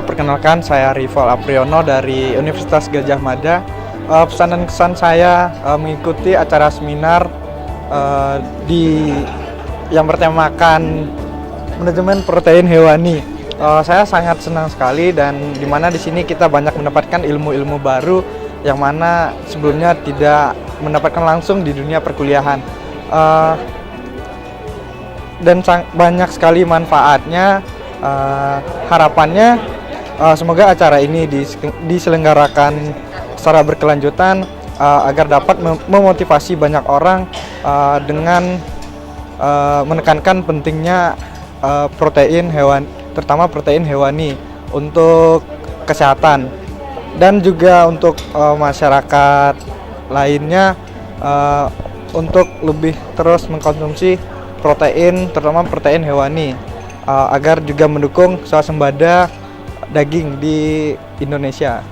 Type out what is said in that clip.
Halo, perkenalkan saya Rival Apriyono dari Universitas Gadjah Mada. Pesan dan kesan saya mengikuti acara seminar di yang bertemakan manajemen protein hewani. Saya sangat senang sekali dan di mana di sini kita banyak mendapatkan ilmu-ilmu baru yang mana sebelumnya tidak mendapatkan langsung di dunia perkuliahan. Dan banyak sekali manfaatnya. Harapannya semoga acara ini diselenggarakan secara berkelanjutan agar dapat memotivasi banyak orang dengan menekankan pentingnya protein hewan, terutama protein hewani untuk kesehatan, dan juga untuk masyarakat lainnya untuk lebih terus mengkonsumsi protein, terutama protein hewani, agar juga mendukung swasembada daging di Indonesia.